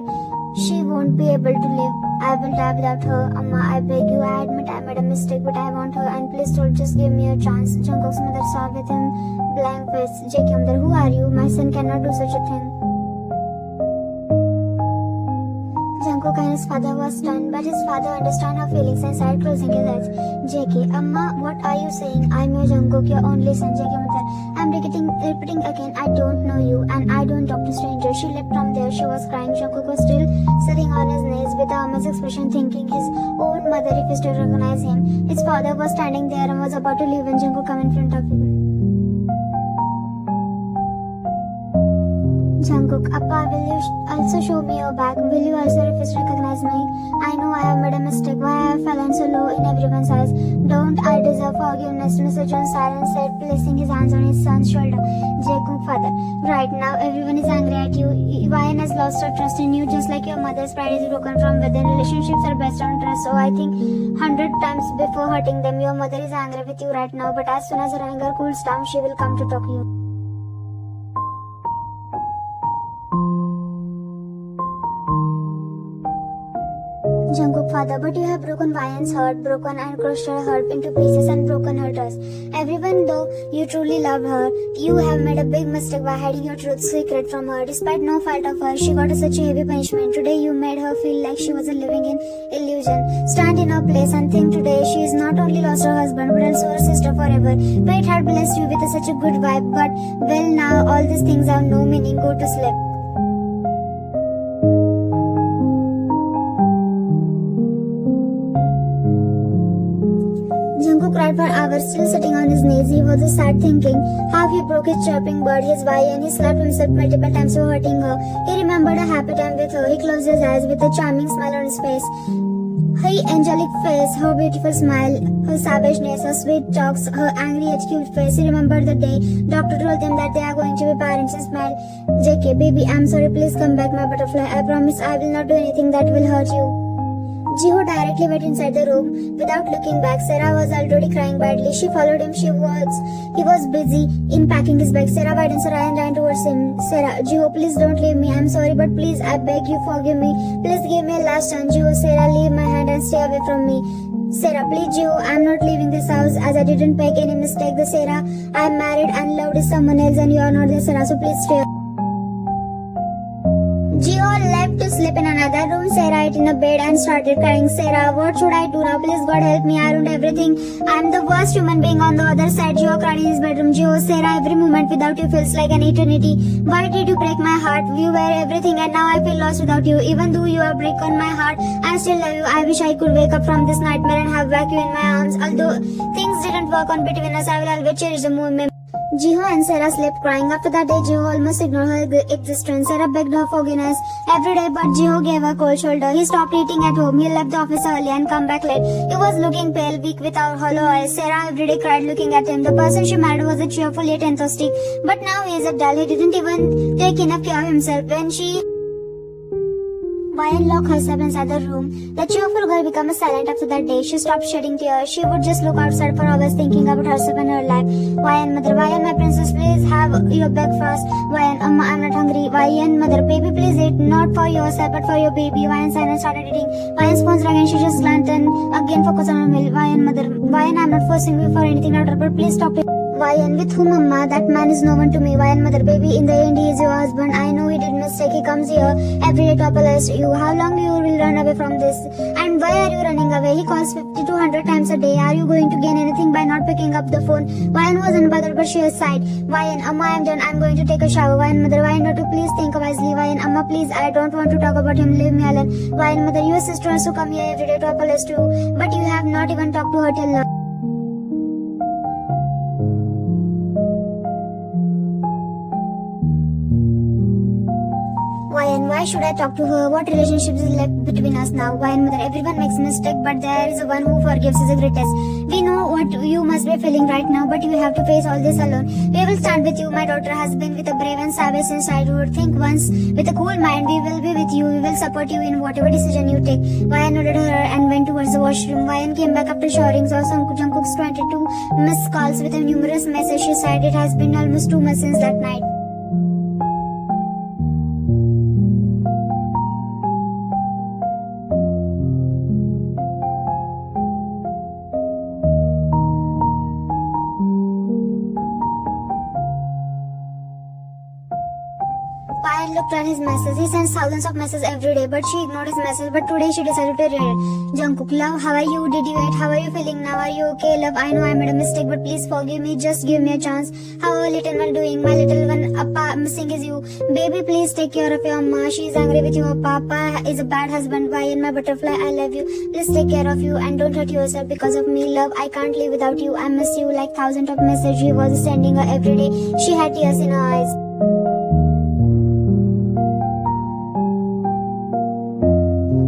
she won't be able to live. I will die without her. Amma, I beg you. I admit I made a mistake, but I want her, and please don't just give me a chance. Jungkook's mother saw with him blank face. JK, mother, who are you? My son cannot do such a thing. Jungkook and his father was stunned, but his father understood her feelings and started closing his eyes. JK, Amma, what are you saying? I'm your Jungkook, your only son. JK, mother, I'm repeating again, I don't know you and I don't talk to strangers. She left from there, she was crying. Jungkook was still sitting on his knees with a humorous expression, thinking his own mother refused to recognize him. His father was standing there and was about to leave when Jungkook came in front of him. Jungkook, Appa, will you also show me your back? Will you also refuse to recognize me? I know I have made a mistake. Why I have fallen so low in everyone's eyes? Don't I deserve forgiveness? Mr. Jeon silently said, placing his hands on his son's shoulder. Jungkook, father, right now everyone is angry at you. Ryan has lost her trust in you, just like your mother's pride is broken from within. Relationships are based on trust, so I think 100 times before hurting them. Your mother is angry with you right now, but as soon as her anger cools down, she will come to talk to you. Jungkook, father, but you have broken Ryan's heart, broken and crushed her heart into pieces and broken her trust. Even though you truly loved her, you have made a big mistake by hiding your truth secret from her. Despite no fault of her, she got such a heavy punishment. Today you made her feel like she was living in illusion. Stand in her place and think today she is not only lost her husband but also her sister forever. Fate had blessed you with such a good vibe, but well now all these things have no meaning. Go to sleep. Jungkook cried for hours, still sitting on his knees. He was sad thinking how he broke his chirping bird, his why, and he slapped himself multiple times for hurting her. He remembered a happy time with her. He closed his eyes with a charming smile on his face. Her angelic face, her beautiful smile, her savageness, her sweet talks, her angry yet cute face. He remembered the day doctor told them that they are going to be parents and smiled. JK, baby, I'm sorry, please come back, my butterfly. I promise I will not do anything that will hurt you. Jiho directly went inside the room without looking back. Sarah was already crying badly. She followed him. He was busy in packing his bag. Sarah widened her eye and ran towards him. Sarah, Jiho, please don't leave me. I'm sorry, but please, I beg you, forgive me. Please give me a last chance. Jiho, Sarah, leave my hand and stay away from me. Sarah, please, Jiho, I'm not leaving this house as I didn't make any mistake. The Sarah I'm married and loved is someone else and you are not the Sarah, so please stay. Jiho left to sleep in another room. Sarah ate in a bed and started crying. Sarah, what should I do now? Please God help me. I ruined everything. I'm the worst human being on the other side. Jiho cried in his bedroom. Jiho, Sarah, every moment without you feels like an eternity. Why did you break my heart? You were everything and now I feel lost without you. Even though you have broken my heart, I still love you. I wish I could wake up from this nightmare and have back you in my arms. Although things didn't work on between us, I will always cherish the moment. Jiho and Sarah slept crying. After that day, Jiho almost ignored her existence. Sarah begged her forgiveness every day, but Jiho gave her cold shoulder. He stopped eating at home. He left the office early and come back late. He was looking pale, weak, without hollow eyes. Sarah every day cried looking at him. The person she married was a cheerful yet enthusiastic, but now he is a dull. He didn't even take enough care of himself. When she Ryan locked herself inside the room. The cheerful girl became silent after that day. She stopped shedding tears. She would just look outside for hours thinking about herself and her life. Ryan, mother, Ryan, my princess, please have your breakfast. Ryan, Amma, I'm not hungry. Ryan, mother, baby, please eat. Not for yourself, but for your baby. Ryan silently started eating. Ryan's phone's rang and she just glanced and again focused on her meal. Ryan, mother, Ryan, I'm not forcing you for anything, daughter, but please stop it. Ryan, with whom, Amma? That man is no one to me. Ryan, mother, baby, in the end he is your husband. I know he did mistake. He comes here every day to apologize to you. How long you will run away from this? And why are you running away? He calls 50 to 100 times a day. Are you going to gain anything by not picking up the phone? Ryan wasn't bothered, but she sighed. Ryan, Amma, I'm done. I'm going to take a shower. Ryan, mother, Ryan, daughter, please think wisely. Ryan, Amma, please, I don't want to talk about him. Leave me alone. Ryan, mother, your sister also come here every day to apologize to you, but you have not even talked to her till now. Ryan, why should I talk to her? What relationship is left between us now? Ryan, mother, everyone makes mistake, but there is one who forgives is the greatest. We know what you must be feeling right now, but you have to face all this alone. We will stand with you. My daughter has been with a brave and savage since childhood. Think once with a cool mind. We will be with you. We will support you in whatever decision you take. Vayan nodded her and went towards the washroom. Vayan came back after showering, saw Jungkook's 22 missed calls with a numerous messages. She said it has been almost 2 months since that night. Payan looked at his messages. He sends thousands of messages every day, but she ignored his message. But today she decided to read it. Jungkook, love, how are you? Did you eat? How are you feeling now? Are you okay, love? I know I made a mistake, but please forgive me. Just give me a chance. How are little one doing? My little one, Appa, missing is you. Baby, please take care of your Amma. She is angry with you. Papa is a bad husband. Vayan, my butterfly, I love you. Please take care of you and don't hurt yourself because of me, love. I can't live without you. I miss you. Like thousands of messages he was sending her every day. She had tears in her eyes.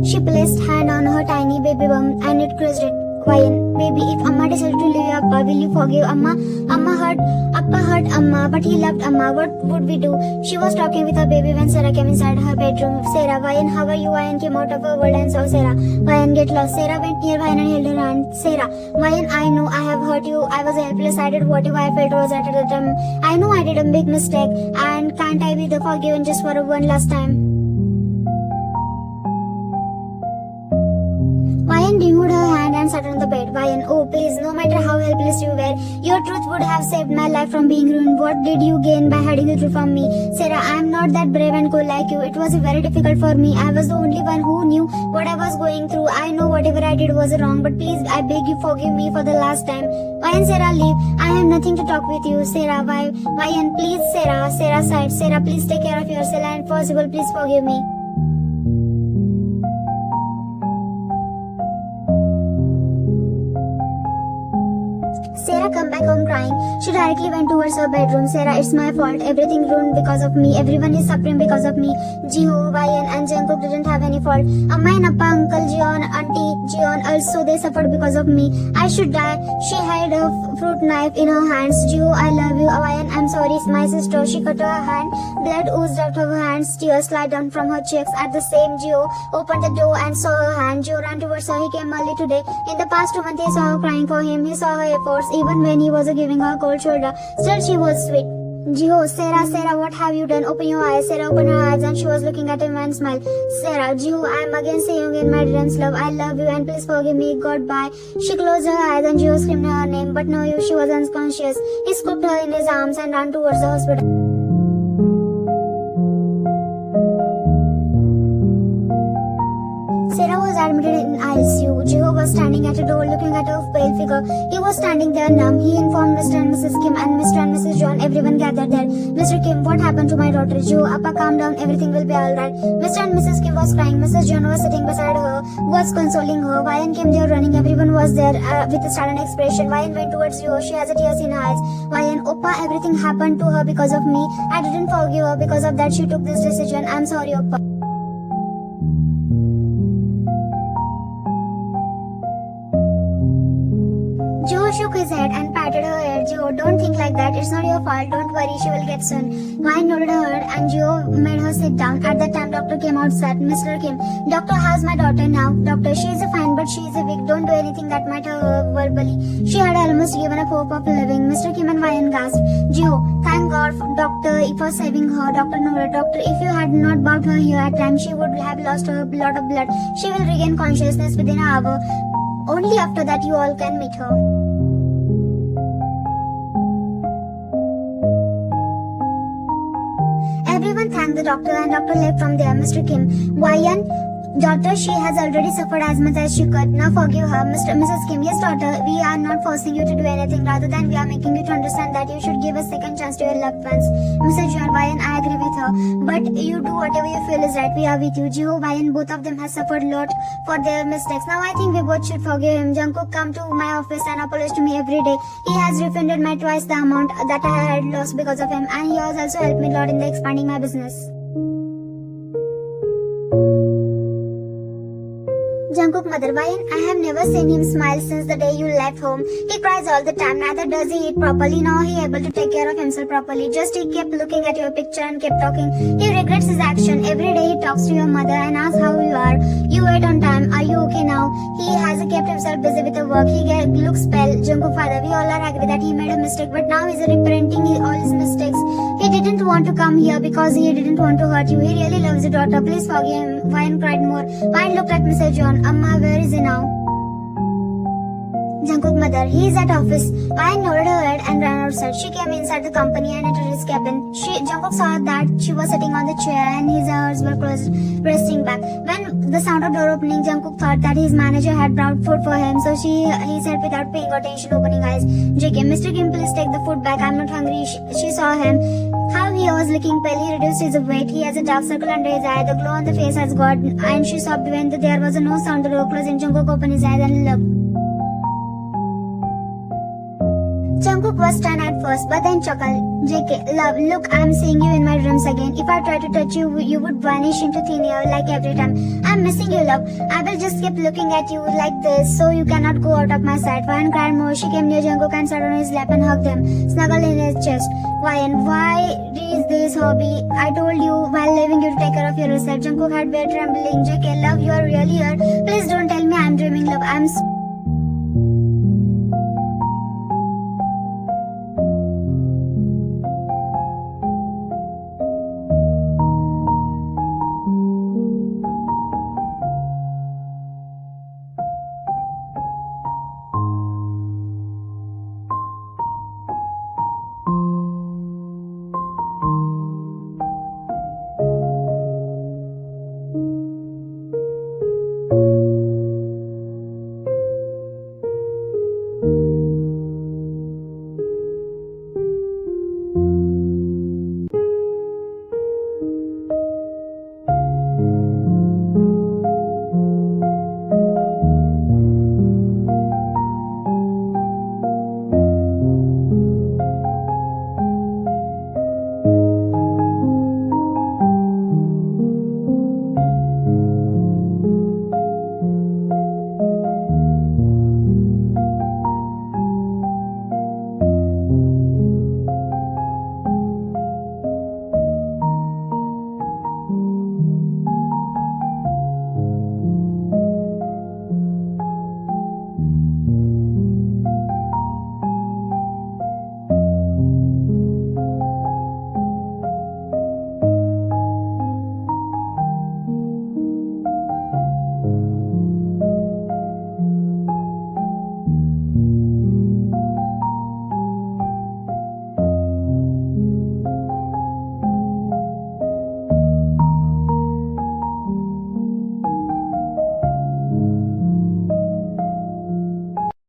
She placed hand on her tiny baby bum and it crushed it. Vayan, baby, if Amma decided to leave you, Appa, will you forgive Amma? Appa hurt Amma, but he loved Amma. What would we do? She was talking with her baby when Sarah came inside her bedroom. Sarah, Vayan, how are you? Vayan came out of her world and saw Sarah. Vayan, get lost. Sarah went near Vayan and held her hand. Sarah, Vayan, I know I have hurt you. I was helpless. I did whatever I felt was right at the time. I know I did a big mistake. And can't I be the forgiven just for one last time? Vayan removed her hand and sat on the bed. Vayan, oh please, no matter how helpless you were, your truth would have saved my life from being ruined. What did you gain by hiding the truth from me? Sarah, I am not that brave and cool like you. It was very difficult for me. I was the only one who knew what I was going through. I know whatever I did was wrong, but please, I beg you, forgive me for the last time. Vayan, Sarah, leave. I have nothing to talk with you. Sarah, Vayan, please, Sarah. Sarah sighed. Sarah, please take care of yourself and if possible, please forgive me. Sarah come back home crying. She directly went towards her bedroom. Sarah, it's my fault. Everything ruined because of me. Everyone is suffering because of me. Jeon, Vayan and Jungkook didn't have any fault. Amma and Appa, Uncle Jeon, Auntie Jeon also they suffered because of me. I should die. She had a fruit knife in her hands. Jeon, I love you. Vayan, I'm sorry. It's my sister. She cut her hand. Blood oozed out of her hands. Tears slid down from her cheeks. At the same, Jeon opened the door and saw her hand. Jeon ran towards her. He came early today. In the past 2 months, he saw her crying for him. He saw her efforts. Even when he was giving her a cold shoulder, still she was sweet. Jiho, Sarah, what have you done? Open your eyes. Sarah opened her eyes and she was looking at him and smiled. Sarah, Jiho, I am again seeing you in my dreams, love. I love you and please forgive me. Goodbye. She closed her eyes and Jiho screamed her name, but no, she was unconscious. He scooped her in his arms and ran towards the hospital. Sarah was admitted in ICU. Jiho was standing at a door looking at her pale figure. He was standing there numb. He informed Mr. and Mrs. Kim and Mr. and Mrs. Jeon. Everyone gathered there. Mr. Kim, what happened to my daughter? Jiho, Appa, calm down. Everything will be alright. Mr. and Mrs. Kim was crying. Mrs. Jeon was sitting beside her, was consoling her. Vayan came there running. Everyone was there with a sudden expression. Vayan went towards Jiho. She has a tears in her eyes. Vayan, Oppa, everything happened to her because of me. I didn't forgive her. Because of that, she took this decision. I'm sorry, Oppa. Jiho shook his head and patted her head. Jiho, don't think like that. It's not your fault. Don't worry, she will get soon. Vayan nodded her head and Jiho made her sit down. At that time, doctor came outside. Mr. Kim, doctor, how's my daughter now? Doctor, she is fine, but she is weak. Don't do anything that might hurt her verbally. She had almost given up hope of living. Mr. Kim and Vayan gasped. Jiho, thank God, doctor, for saving her. Doctor nodded. Doctor, if you had not brought her here at time, she would have lost a lot of blood. She will regain consciousness within an hour. Only after that you all can meet her. Everyone thanked the doctor and doctor left from there. Mr. Kim, Vayan, daughter, she has already suffered as much as she could. Now forgive her. Mrs. Kim, yes daughter, we are not forcing you to do anything. Rather than we are making you to understand that you should give a second chance to your loved ones. Mr. Jeon, Vayan, I agree with her. But you do whatever you feel is right. We are with you. Jiho, Vayan, both of them have suffered a lot for their mistakes. Now I think we both should forgive him. Jungkook come to my office and apologized to me every day. He has refunded my twice the amount that I had lost because of him. And he has also helped me a lot in the expanding my business. Jungkook mother, Why? I have never seen him smile since the day you left home. He cries all the time, neither does he eat properly, nor he able to take care of himself properly. Just he kept looking at your picture and kept talking. He regrets his action. Every day he talks to your mother and asks how you are. You ate on time, are you okay now? He has kept himself busy with the work. He looks pale. Jungkook father, we all are agree that he made a mistake, but now he's reparenting all his mistakes. He didn't want to come here because he didn't want to hurt you. He really loves your daughter. Please forgive him. Wine cried more. Wine looked at Mr. Jeon. Amma, where is he now? Jungkook mother, he is at office. Wine nodded her head and ran outside. She came inside the company and entered his cabin. Jungkook saw that she was sitting on the chair and his eyes were closed, resting back. When the sound of door opening, Jungkook thought that his manager had brought food for him, so he said without paying attention, opening eyes, JK, Mr. Kim, please take the food back. I'm not hungry. She saw him. How he was looking pale. He reduced his weight. He has a dark circle under his eye. The glow on the face has gone, and she sobbed when there was no sound. The door closed and Jungkook opened his eyes and looked. Jungkook was stunned at first, but then chuckled. JK, love, look, I'm seeing you in my dreams again. If I try to touch you, you would vanish into thin air like every time. I'm missing you, love. I will just keep looking at you like this, so you cannot go out of my sight. Wyan cried more. She came near Jungkook and sat on his lap and hugged him, snuggled in his chest. Wyan, why is this hobby? I told you while leaving you to take care of yourself. Jungkook had been trembling. JK, love, you are really here. Please don't tell me I'm dreaming, love.